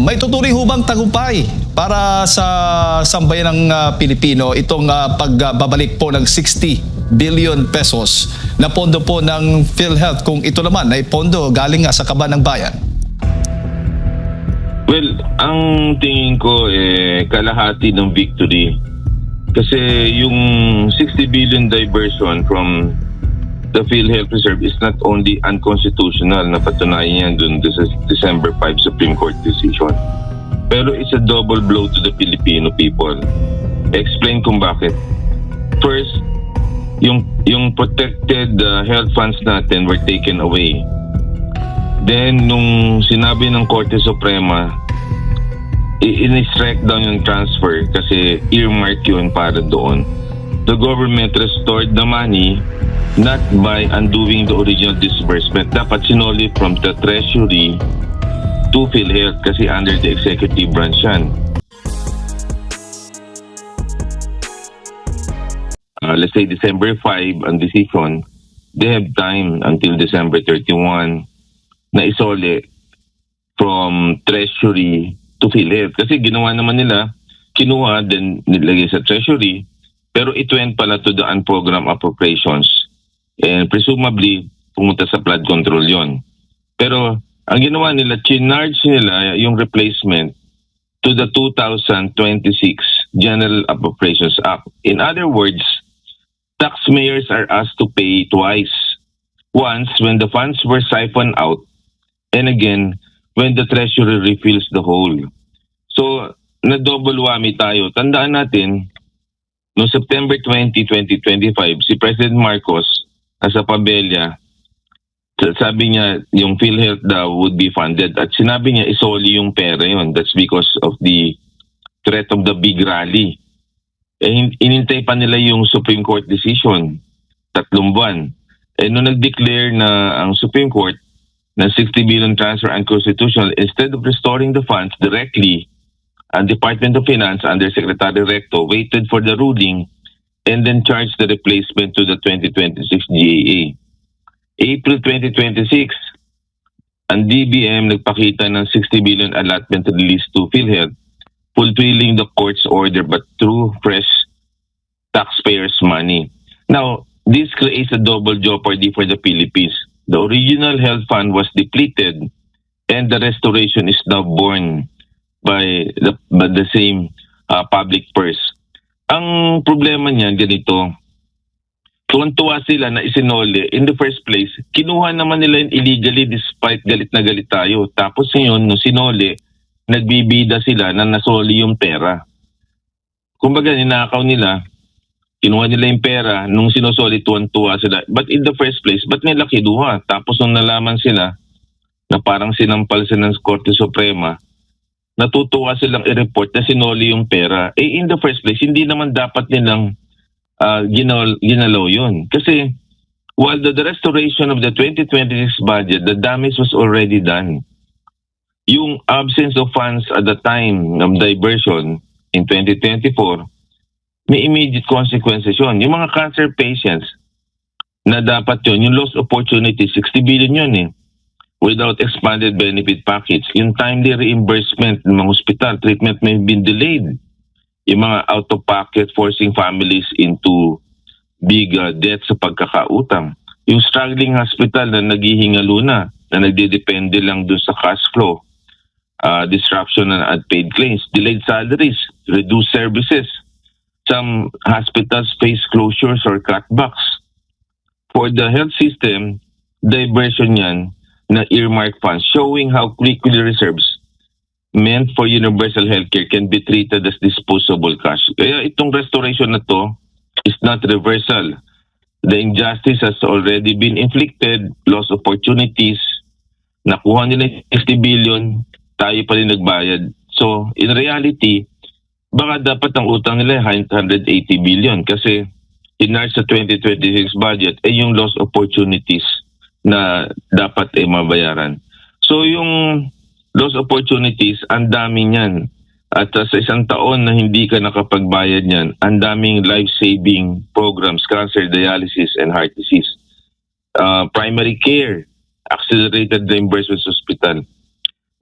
may tuturing hubang tagumpay para sa sambayan ng Pilipino itong pagbabalik po ng 60 billion pesos na pondo po ng PhilHealth, kung ito naman ay pondo galing nga sa kaban ng bayan? Well, ang tingin ko kalahati ng victory. Kasi yung 60 billion diversion from the PhilHealth Reserve is not only unconstitutional, na patunayan yan dun sa December 5 Supreme Court decision, pero it's a double blow to the Filipino people. Explain kung bakit. First, yung protected health funds natin were taken away. Then, nung sinabi ng Korte Suprema, in-strike down yung transfer kasi earmark yun para doon. The government restored the money not by undoing the original disbursement. Dapat sinoli from the Treasury to PhilHealth kasi under the executive branch yan. Let's say December 5 ang decision, they have time until December 31 na isoli from Treasury to PhilHealth. Kasi ginawa naman nila, kinuha, then nilagay sa Treasury, pero it went pala to the unprogrammed appropriations. And presumably, pumunta sa flood control yon. Pero ang ginawa nila, chinarge nila yung replacement to the 2026 General Appropriations Act. In other words, taxpayers are asked to pay twice. Once when the funds were siphoned out, and again when the Treasury refills the hole. So, na-double whammy tayo. Tandaan natin, noong September 20, 2025, si President Marcos, sa Pabella, sabi niya yung PhilHealth daw would be funded at sinabi niya isoli yung pera yun. That's because of the threat of the big rally. Inintay pa nila yung Supreme Court decision, 3 buwan. Nung nag-declare na ang Supreme Court na 60 billion transfer unconstitutional, instead of restoring the funds directly, ang Department of Finance under Secretary Recto waited for the ruling and then charged the replacement to the 2026 GAA. April 2026, ang DBM nagpakita ng 60 billion allotment release to PhilHealth, fulfilling the court's order but through fresh taxpayers' money. Now, this creates a double jeopardy for the Philippines. The original health fund was depleted and the restoration is now borne by the same public purse. Ang problema niyan ganito, tuwan-tuwa sila na isinoli. In the first place, kinuha naman nila yun illegally despite galit na galit tayo. Tapos ngayon, nung sinoli, nagbibida sila na nasoli yung pera. Kumbaga, ninakaw nila, kinuha nila yung pera, nung sinusoli, tuwan-tuwa sila. But in the first place, ba't nila kinuha? Tapos nung nalaman sila na parang sinampal sila ng Korte Suprema, natutuwa silang i-report na sinoli yung pera. In the first place, hindi naman dapat nilang ginalaw yun. Kasi while the restoration of the 2026 budget, the damage was already done. Yung absence of funds at the time ng diversion in 2024, may immediate consequences yun. Yung mga cancer patients na dapat yun, yung lost opportunity, 60 billion yun without expanded benefit package. Yung timely reimbursement ng mga hospital, treatment may have been delayed. Yung mga out-of-pocket forcing families into big debt sa pagkakautang. Yung struggling hospital na naghihingalo na nagdedepende lang dun sa cash flow. Disruption and unpaid claims, delayed salaries, reduced services. Some hospitals face closures or cutbacks. For the health system, diversion yan na earmark funds showing how quickly reserves meant for universal healthcare can be treated as disposable cash. Kaya itong restoration na to is not reversal. The injustice has already been inflicted, lost opportunities, nakuha nila 60 billion, tayo pa rin nagbayad. So in reality, baka dapat ang utang nila 180 billion kasi in-arch sa 2026 budget yung lost opportunities na dapat mabayaran. So yung lost opportunities, ang dami niyan. At sa isang taon na hindi ka nakapagbayad niyan, ang daming life-saving programs, cancer, dialysis, and heart disease. Primary care, accelerated reimbursement sa hospital.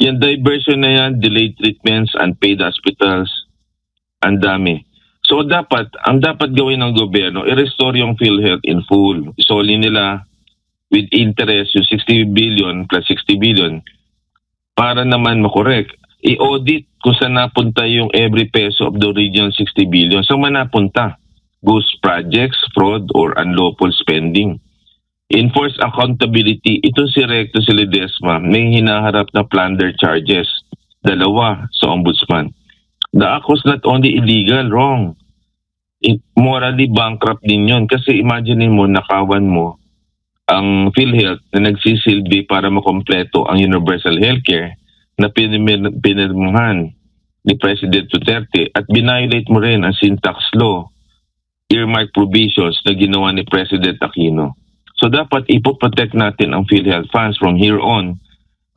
Yung diversion na yan, delayed treatments, unpaid hospitals, ang dami. So ang dapat gawin ng gobyerno, i-restore yung PhilHealth in full. Isoli nila with interest yung 60 billion plus 60 billion para naman makorek. I-audit kung saan napunta yung every peso of the original 60 billion. Saan man napunta? Ghost projects, fraud, or unlawful spending. Enforce accountability. Ito si Recto si Ledesma, may hinaharap na plunder charges. 2 sa ombudsman. The act was not only illegal, wrong. Morally bankrupt din yun. Kasi imagine mo, nakawan mo ang PhilHealth na nagsisilbi para makompleto ang universal healthcare na pinirmahan ni President Duterte at binviolate mo rin ang syntax law, earmark provisions na ginawa ni President Aquino. So dapat ipoprotect natin ang PhilHealth funds from here on.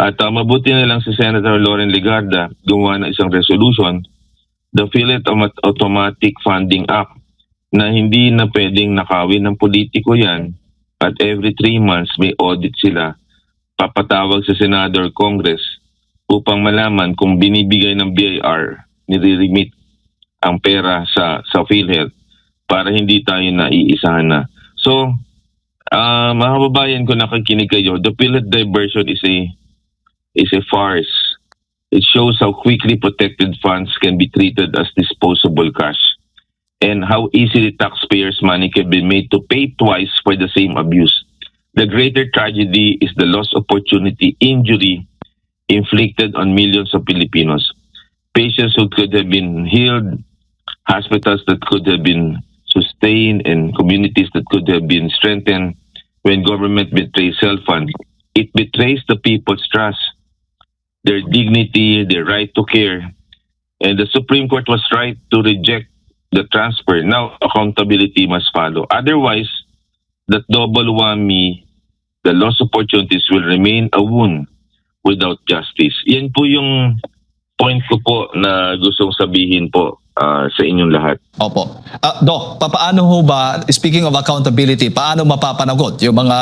At mabuti na lang si Senator Loren Legarda gumawa ng isang resolution, the PhilHealth Automatic Funding Act, na hindi na pwedeng nakawin ng politiko yan at every 3 months may audit sila, papatawag sa Senado or Congress upang malaman kung binibigay ng BIR, nire-remit ang pera sa PhilHealth para hindi tayo naiisahan na. So, mga kababayan ko nakikinig kayo, the PhilHealth diversion is a farce. It shows how quickly protected funds can be treated as disposable cash and how easily taxpayers' money can be made to pay twice for the same abuse. The greater tragedy is the lost opportunity, injury inflicted on millions of Filipinos. Patients who could have been healed, hospitals that could have been sustained, and communities that could have been strengthened when government betrays health fund. It betrays the people's trust, their dignity, their right to care. And the Supreme Court was right to reject the transfer. Now, accountability must follow. Otherwise, that double whammy, the lost opportunities will remain a wound without justice. Yan po yung point ko po na gustong sabihin po sa inyong lahat. Opo. Doc, paano ho ba, speaking of accountability, paano mapapanagot yung mga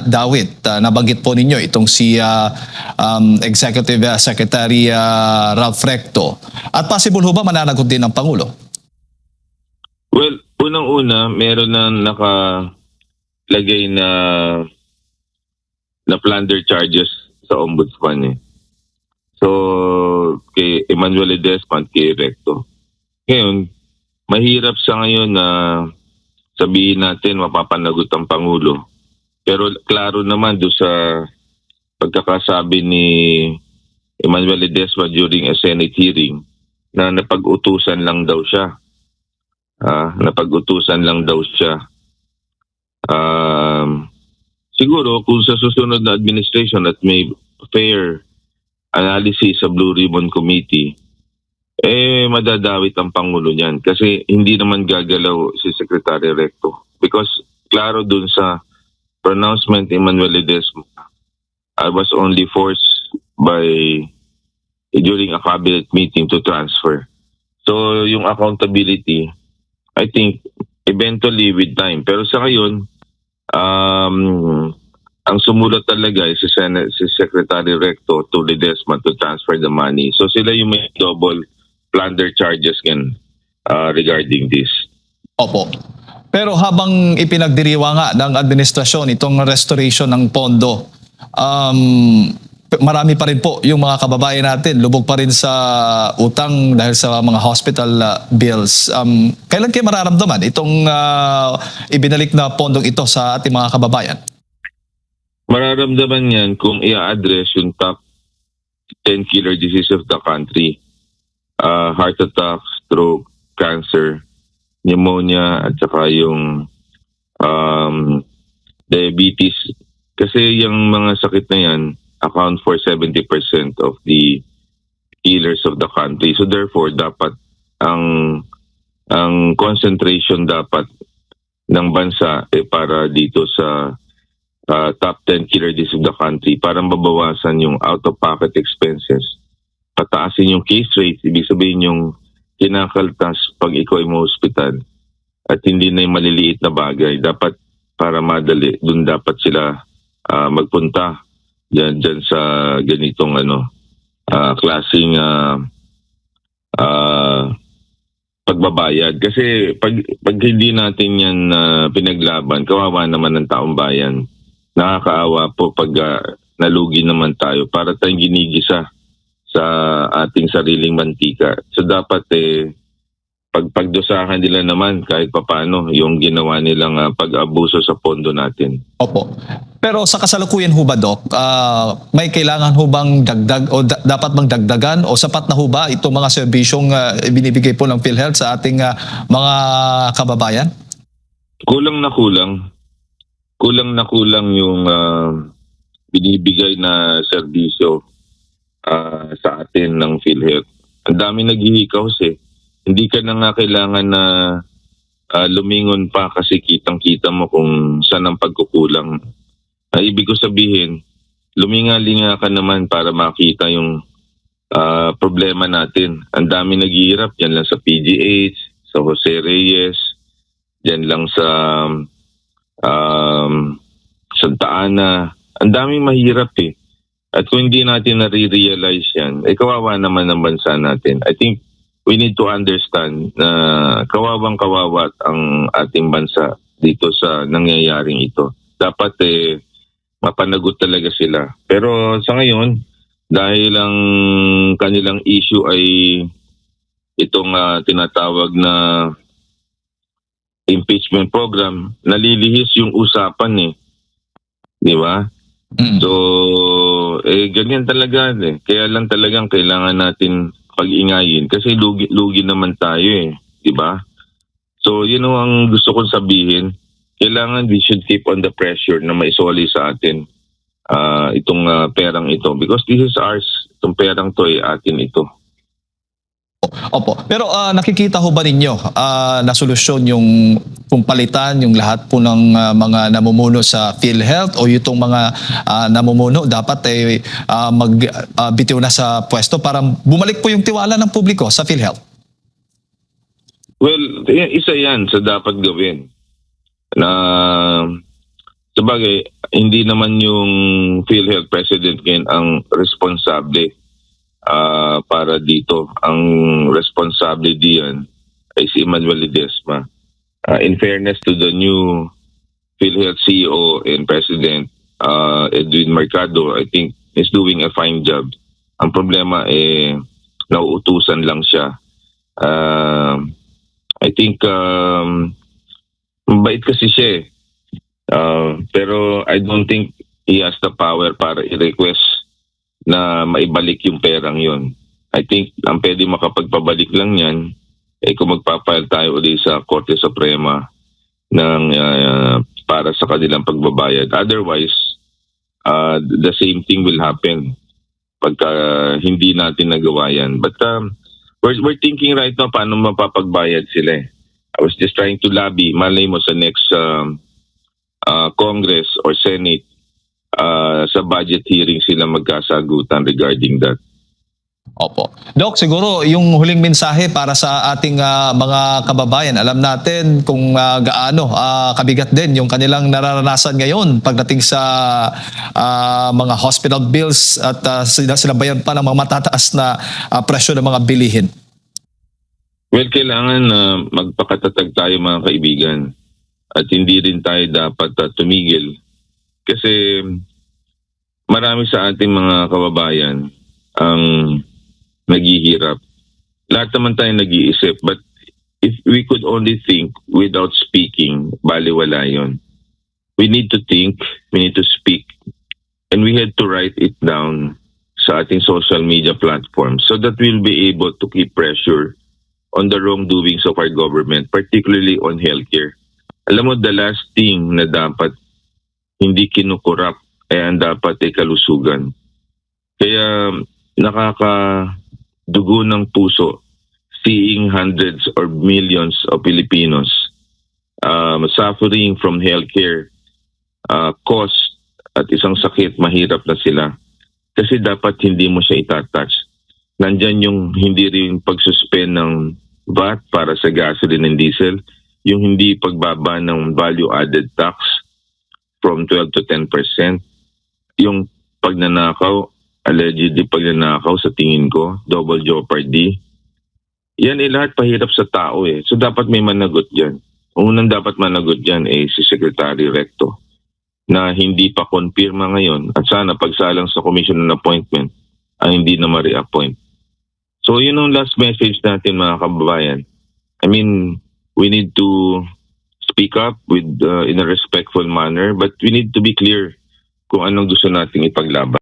dawit nabanggit po ninyo, itong si Executive Secretary Ralph Recto? At possible ho ba mananagot din ng Pangulo? Well, unang-una, meron na nakalagay na plunder charges sa ombudsman. So, kay Emmanuel Ledesma at kay Recto. Ngayon, mahirap sa ngayon na sabihin natin mapapanagot ang Pangulo. Pero klaro naman doon sa pagkakasabi ni Emmanuel Ledesma during a Senate hearing na napag-utusan lang daw siya. Napag-utusan lang daw siya. Siguro kung sa susunod na administration at may fair analysis sa Blue Ribbon Committee, madadawit ang Pangulo niyan kasi hindi naman gagalaw si Secretary Recto because klaro dun sa pronouncement Emmanuel Ledesma, I was only forced during a cabinet meeting to transfer. So yung accountability, I think eventually with time. Pero sa ngayon, ang sumulat talaga ay si Secretary Recto to Ledesma to transfer the money. So sila yung may double plunder charges regarding this. Opo. Pero habang ipinagdiriwa nga ng administrasyon itong restoration ng pondo, marami pa rin po yung mga kababayan natin lubog pa rin sa utang dahil sa mga hospital bills. Kailan kayo mararamdaman itong ibinalik na pondong ito sa ating mga kababayan? Mararamdaman yan kung i-address yung top 10 killer diseases of the country. Heart attack, stroke, cancer, pneumonia, at saka yung diabetes. Kasi yung mga sakit na yan account for 70% of the killers of the country. So therefore, dapat ang concentration dapat ng bansa para dito sa top 10 killer diseases of the country para mabawasan yung out-of-pocket expenses. Pataasin yung case rate, ibig sabihin yung kinakaltas pag ikaw ay ma-hospital at hindi na yung maliliit na bagay. Dapat para madali, dun dapat sila magpunta dyan sa ganitong klaseng ah, pagbabayad. Kasi pag hindi natin yan pinaglaban, kawawa naman ng taong bayan. Nakakaawa po pag nalugi naman tayo para tayong ginigisa sa ating sariling mantika. So dapat pagdusahan nila naman kahit papano yung ginawa nilang pag-abuso sa pondo natin. Opo. Pero sa kasalukuyan ho ba, Doc, may kailangan ho bang dagdag o dapat bang dagdagan o sapat na ho ba itong mga serbisyong binibigay po ng PhilHealth sa ating mga kababayan? Kulang na kulang. Kulang na kulang yung binibigay na serbisyo sa atin ng PhilHealth. Ang dami naghihikaos eh. Hindi ka na nga kailangan na lumingon pa kasi kitang-kita mo kung saan ang pagkukulang. Ibig ko sabihin, luminga-linga ka naman para makita yung problema natin. Ang dami naghihirap, yan lang sa PGH, sa Jose Reyes, yan lang sa Santa Ana. Ang daming mahirap eh. At kung hindi natin nare-realize yan, kawawa naman ang bansa natin. I think we need to understand na kawawang-kawawa ang ating bansa dito sa nangyayaring ito. Dapat mapanagot talaga sila. Pero sa ngayon, dahil ang kanilang issue ay itong tinatawag na impeachment program, nalilihis yung usapan eh. Di ba? So, ganyan talaga eh. Kaya lang talagang kailangan natin pag-ingayin kasi lugi naman tayo eh, di ba? So, yun ang gusto kong sabihin. Kailangan we should keep on the pressure na maisoli sa atin itong perang ito because this is ours. Itong perang to ay atin ito. Opo. Pero nakikita ho ba ninyo na solusyon yung kung palitan yung lahat po ng mga namumuno sa PhilHealth o itong mga namumuno dapat magbitiw na sa pwesto para bumalik po yung tiwala ng publiko sa PhilHealth? Well, isa yan sa dapat gawin. Na sabagay, hindi naman yung PhilHealth President ngayon ang responsable para dito. Ang responsable diyan ay si Emmanuel Ledesma. In fairness to the new PhilHealth CEO and President Edwin Mercado, I think is doing a fine job. Ang problema nauutusan lang siya. I think mabait kasi siya eh. Pero I don't think he has the power para i-request na maibalik yung perang yon. I think ang pwede makapagpabalik lang yan kung magpapile tayo ulit sa Korte Suprema ng, para sa kanilang pagbabayad. Otherwise, the same thing will happen pagka hindi natin nagawa yan. But we're thinking right now paano mapapagbayad sila eh. I was just trying to lobby, malay mo sa next Congress or Senate, sa budget hearing sila magkasagutan regarding that. Opo. Doc, siguro yung huling mensahe para sa ating mga kababayan. Alam natin kung gaano kabigat din yung kanilang nararanasan ngayon pagdating sa mga hospital bills at sinabayan pa ng mga matataas na presyo ng mga bilihin. Well, kailangan magpakatatag tayo mga kaibigan at hindi rin tayo dapat tumigil kasi marami sa ating mga kababayan ang naghihirap. Lahat naman tayo nag-iisip but if we could only think without speaking, baliwala yun. We need to think, we need to speak, and we had to write it down sa ating social media platforms so that we'll be able to keep pressure on the wrongdoings of our government, particularly on healthcare. Alam mo, the last thing na dapat hindi kinukurap ay ang dapat ay kalusugan. Kaya nakakadugo ng puso seeing hundreds or millions of Filipinos suffering from healthcare cost at isang sakit, mahirap na sila. Kasi dapat hindi mo siya itatouch. Nandyan yung hindi rin pagsuspend ng VAT para sa gasoline and diesel, yung hindi pagbaba ng value-added tax from 12 to 10%, yung pagnanakaw allegedly pagnanakaw sa tingin ko, double jeopardy. Yan lahat pahirap sa tao eh. So dapat may managot dyan. Unang dapat managot dyan si Secretary Recto na hindi pa konpirma ngayon at sana pagsalang sa Commission on Appointment ay hindi na ma-reappoint. So yun ang last message natin mga kababayan. I mean, we need to speak up with in a respectful manner but we need to be clear kung anong gusto nating ipaglaban.